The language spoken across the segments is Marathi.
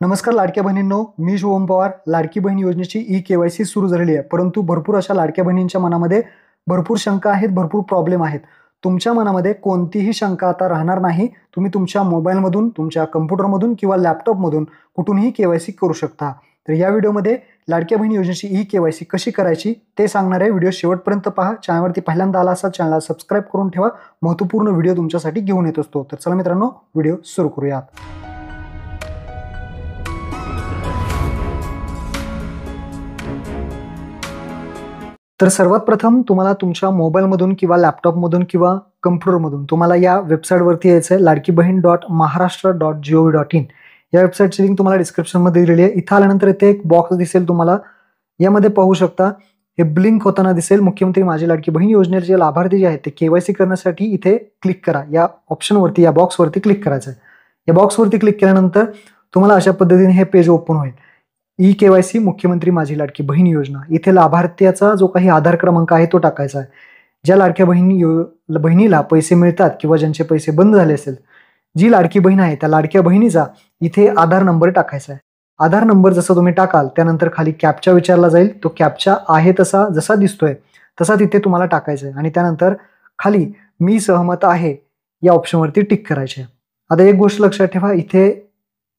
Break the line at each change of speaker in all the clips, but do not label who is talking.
नमस्कार लाडक्या बहिणींनो, मी शुभम पवार. लाडकी बहीण योजनेची ई-केवायसी सुरू झालेली आहे, परंतु भरपूर अशा लाडक्या बहिणींच्या मनामध्ये भरपूर शंका आहेत, भरपूर प्रॉब्लेम आहेत. तुमच्या मनामध्ये कोणतीही शंका आता राहणार नाही. तुम्ही तुमच्या मोबाईलमधून, तुमच्या कम्प्युटरमधून किंवा लॅपटॉपमधून कुठूनही केवायसी करू शकता. तर या व्हिडिओमध्ये लाडक्या बहीण योजनेची ई-केवायसी कशी करायची ते सांगणार आहे. व्हिडिओ शेवटपर्यंत पहा. चॅनलवरती पहिल्यांदा आला असाल चॅनलला सबस्क्राईब करून ठेवा. महत्त्वपूर्ण व्हिडिओ तुमच्यासाठी घेऊन येत असतो. तर चला मित्रांनो, व्हिडिओ सुरू करूयात. तर सर्वात प्रथम तुम्हाला तुमच्या मोबाईलमधून किंवा लॅपटॉपमधून किंवा कम्प्युटरमधून तुम्हाला या वेबसाईटवरती यायचं आहे. ladkibaheen.maharashtra.gov.in या वेबसाईटची लिंक तुम्हाला डिस्क्रिप्शनमध्ये दिलेली आहे. इथं आल्यानंतर इथे एक बॉक्स दिसेल तुम्हाला. यामध्ये पाहू शकता हे ब्लिंक होताना दिसेल. मुख्यमंत्री माझी लाडकी बहीण योजनेचे लाभार्थी जे आहेत ते केवायसी करण्यासाठी इथे क्लिक करा. या ऑप्शनवरती, या बॉक्सवरती क्लिक करायचं आहे. या बॉक्सवरती क्लिक केल्यानंतर तुम्हाला अशा पद्धतीने हे पेज ओपन होईल. ई-केवायसी मुख्यमंत्री माझी लाडकी बहीण योजना. इथे लाभार्थ्याचा जो काही आधार क्रमांक आहे तो टाकायचा आहे. ज्या लाडक्या बहिणीला पैसे मिळतात किंवा ज्यांचे पैसे बंद झाले असेल, जी लाडकी बहीण आहे त्या लाडक्या बहिणीचा इथे आधार नंबर टाकायचा आहे. आधार नंबर जसा तुम्ही टाकाल त्यानंतर खाली कॅप्चा विचारला जाईल. तो कॅप्चा आहे तसा जसा दिसतोय तसा तिथे तुम्हाला टाकायचा आहे आणि त्यानंतर खाली मी सहमत आहे या ऑप्शनवरती टिक करायचे. आता एक गोष्ट लक्षात ठेवा, इथे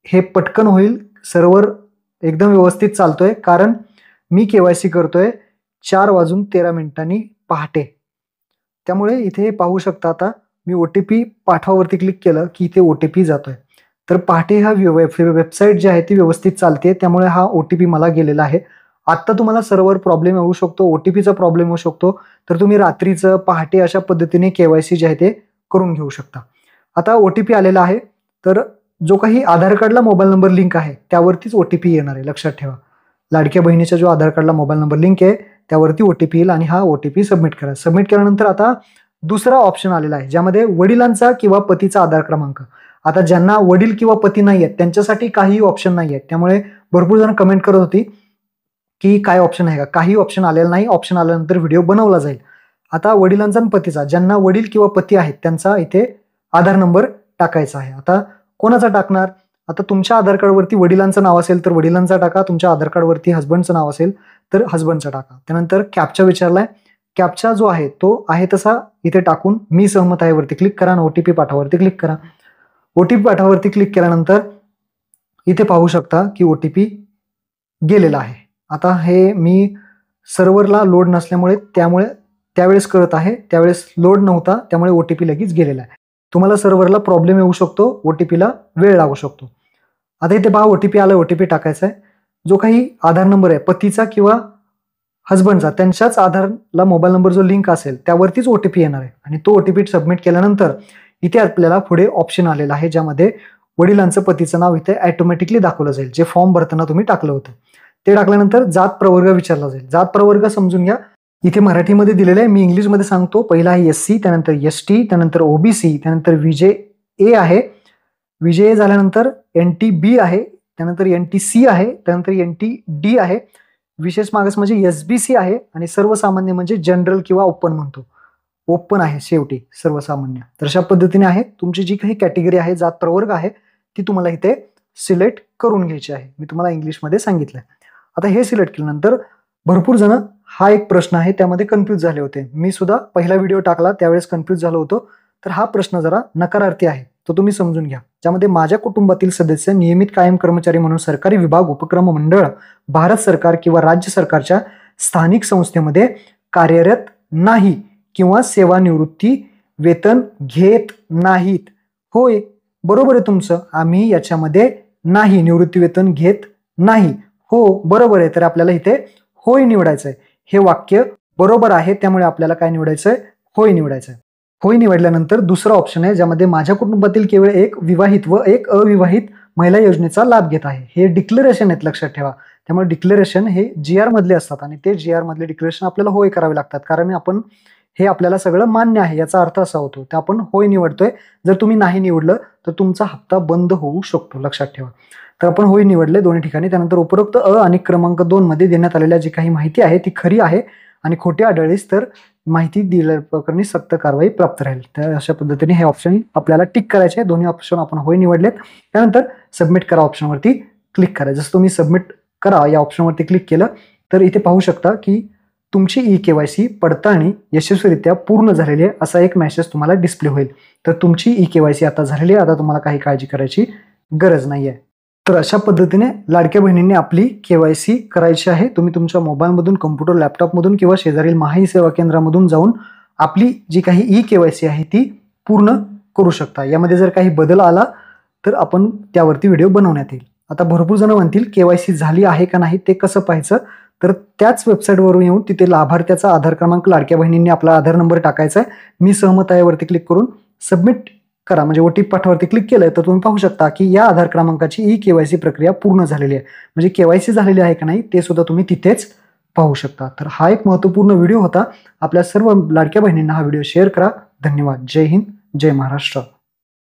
हे पटकन होईल. सर्व्हर एकदम व्यवस्थित चालतोय कारण मी केवायसी करतोय 4:13 पहाटे. त्यामुळे इथे पाहू शकता, आता मी OTP पाठवावरती क्लिक केलं की इथे OTP जातोय. तर पहाटे हा वेबसाईट जी आहे ती व्यवस्थित चालते, त्यामुळे हा OTP मला गेलेला आहे. आत्ता तुम्हाला सर्व्हर प्रॉब्लेम येऊ शकतो, OTPचा प्रॉब्लेम होऊ शकतो, तर तुम्ही रात्रीचं पहाटे अशा पद्धतीने केवायसी जे आहे ते करून घेऊ शकता. आता OTP आलेला आहे, तर जो काही आधार कार्डला मोबाईल नंबर लिंक आहे त्यावरतीच OTP येणार आहे. लक्षात ठेवा, लाडक्या बहिणीच्या जो आधार कार्डला मोबाईल नंबर लिंक आहे त्यावरती OTP येईल आणि हा OTP सबमिट करा. सबमिट केल्यानंतर आता दुसरा ऑप्शन आलेला आहे ज्यामध्ये वडिलांचा किंवा पतीचा आधार क्रमांक. आता ज्यांना वडील किंवा पती नाही आहेत त्यांच्यासाठी काही ऑप्शन नाही आहेत. त्यामुळे भरपूर जण कमेंट करत होती की काय ऑप्शन आहे का. काही ऑप्शन आलेला नाही. ऑप्शन आल्यानंतर व्हिडिओ बनवला जाईल. आता वडिलांचा आणि पतीचा, ज्यांना वडील किंवा पती आहेत त्यांचा इथे आधार नंबर टाकायचा आहे. आता कोणाचा टाकणार? आता तुमच्या आधार कार्डवरती वडिलांचं नाव असेल तर वडिलांचा टाका. तुमच्या आधार कार्डवरती हस्बंडचं नाव असेल तर हस्बंडचा टाका. त्यानंतर कॅप्चा विचारलाय. कॅप्चा जो आहे तो आहे तसा इथे टाकून मी सहमत आहे वरती क्लिक करा आणि OTP पाठवावरती क्लिक करा. OTP पाठवावरती क्लिक केल्यानंतर इथे पाहू शकता की OTP गेलेला आहे. आता हे मी सर्व्हरला लोड नसल्यामुळे त्यावेळेस कळत आहे, त्यावेळेस लोड नव्हता त्यामुळे OTP लगेच गेलेला आहे. तुम्हाला सर्व्हरला प्रॉब्लेम येऊ शकतो, OTPला वेळ लागू शकतो. आता इथे पहा OTP आला. OTP टाकायचा आहे. जो काही आधार नंबर आहे पतीचा किंवा हस्बंडचा, त्यांच्याच आधारला मोबाईल नंबर जो लिंक असेल त्यावरतीच OTP येणार आहे आणि तो OTP सबमिट केल्यानंतर इथे आपल्याला पुढे ऑप्शन आलेला आहे ज्यामध्ये वडिलांचं पतीचं नाव इथे ऑटोमॅटिकली दाखवलं जाईल. जे फॉर्म भरताना तुम्ही टाकलं होतं ते टाकल्यानंतर जात प्रवर्ग विचारला जाईल. जात प्रवर्ग समजून घ्या. इथे मराठीमध्ये दिलेलं आहे, मी इंग्लिशमध्ये सांगतो. पहिला आहे SC, त्यानंतर ST, त्यानंतर OBC, त्यानंतर VJA आहे. VJA झाल्यानंतर NTB आहे, त्यानंतर NTC आहे, त्यानंतर NTD आहे. विशेष मागास म्हणजे SBC आहे आणि सर्वसामान्य म्हणजे जनरल किंवा ओपन म्हणतो. ओपन आहे शेवटी सर्वसामान्य. तर अशा पद्धतीने आहे. तुमची जी काही कॅटेगरी आहे, जात प्रवर्ग आहे, ती तुम्हाला इथे सिलेक्ट करून घ्यायची आहे. मी तुम्हाला इंग्लिशमध्ये सांगितलंय. आता हे सिलेक्ट केल्यानंतर भरपूर जण हा एक प्रश्न आहे त्यामध्ये कन्फ्यूज झाले होते. मी सुद्धा पहिला व्हिडिओ टाकला त्यावेळेस कन्फ्यूज झालो होतो. तर हा प्रश्न जरा नकारार्थी आहे, तो तुम्ही समजून घ्या. ज्यामध्ये माझ्या कुटुंबातील सदस्य नियमित कायम कर्मचारी म्हणून सरकारी विभाग, उपक्रम, मंडळ, भारत सरकार किंवा राज्य सरकारच्या स्थानिक संस्थेमध्ये कार्यरत नाही किंवा सेवानिवृत्ती वेतन घेत नाहीत. होय, बरोबर आहे तुमचं. आम्ही याच्यामध्ये नाही, निवृत्ती वेतन घेत नाही. हो, बरोबर आहे. तर आपल्याला इथे होय निवडायचंय. हे वाक्य बरोबर आहे, त्यामुळे आपल्याला काय निवडायचंय? होय निवडायचंय. होय निवडल्यानंतर दुसरा ऑप्शन आहे ज्यामध्ये माझ्या कुटुंबातील केवळ एक विवाहित व एक अविवाहित महिला योजनेचा लाभ घेत आहे. हे डिक्लेरेशन आहेत, लक्षात ठेवा. त्यामुळे डिक्लेरेशन हे GR मधले असतात आणि ते GR मधले डिक्लेरेशन आपल्याला होय करावे लागतात कारण आपण हे आपल्याला सगळं मान्य आहे याचा अर्थ असा होतो. ते आपण होय निवडतोय. जर तुम्ही नाही निवडलं तर तुमचा हप्ता बंद होऊ शकतो, लक्षात ठेवा. तर आपण होय निवडले दोन्ही ठिकाणी. त्यानंतर उपरोक्त आणि क्रमांक 2 मध्ये देण्यात आलेल्या जी काही माहिती आहे ती खरी आहे आणि खोटी आढळलीस तर माहिती दिल्या प्रकरणी सक्त कारवाई प्राप्त राहील. तर अशा पद्धतीने हे ऑप्शन आपल्याला टिक करायचे. दोन्ही ऑप्शन आपण होय निवडलेत. त्यानंतर सबमिट करा ऑप्शनवरती क्लिक करा. जसं तुम्ही सबमिट करा या ऑप्शनवरती क्लिक केलं तर इथे पाहू शकता की तुमची ई-केवायसी पडताळणी यशस्वीरित्या पूर्ण झालेली आहे असा एक मेसेज तुम्हाला डिस्प्ले होईल. तर तुमची ई-केवायसी आता झालेली आहे. आता तुम्हाला काही काळजी करायची गरज नाहीये. तर अशा पद्धतीने लाडक्या बहिणींनी आपली केवायसी करायची आहे. तुम्ही तुमच्या मोबाईलमधून, कम्प्युटर, लॅपटॉपमधून किंवा शेजारील महाई सेवा केंद्रामधून जाऊन आपली जी काही ई-केवायसी आहे ती पूर्ण करू शकता. यामध्ये जर काही बदल आला तर आपण त्यावरती व्हिडिओ बनवण्यात येईल. आता भरपूर जण म्हणतील केवायसी झाली आहे का नाही ते कसं पाहायचं, तर त्याच वेबसाईटवरून येऊन तिथे लाभार्थ्याचा आधार क्रमांक लाडक्या बहिणींनी आपला आधार नंबर टाकायचा आहे. मी सहमत आहे वरती क्लिक करून सबमिट करा म्हणजे OTP पाठवावरती क्लिक केलं तर तुम्ही पाहू शकता की या आधार क्रमांकाची ई-केवायसी प्रक्रिया पूर्ण झालेली आहे. म्हणजे केवायसी झालेली आहे का नाही ते सुद्धा तुम्ही तिथेच पाहू शकता. तर हा एक महत्त्वपूर्ण व्हिडिओ होता. आपल्या सर्व लाडक्या बहिणींना हा व्हिडिओ शेअर करा. धन्यवाद. जय हिंद, जय महाराष्ट्र.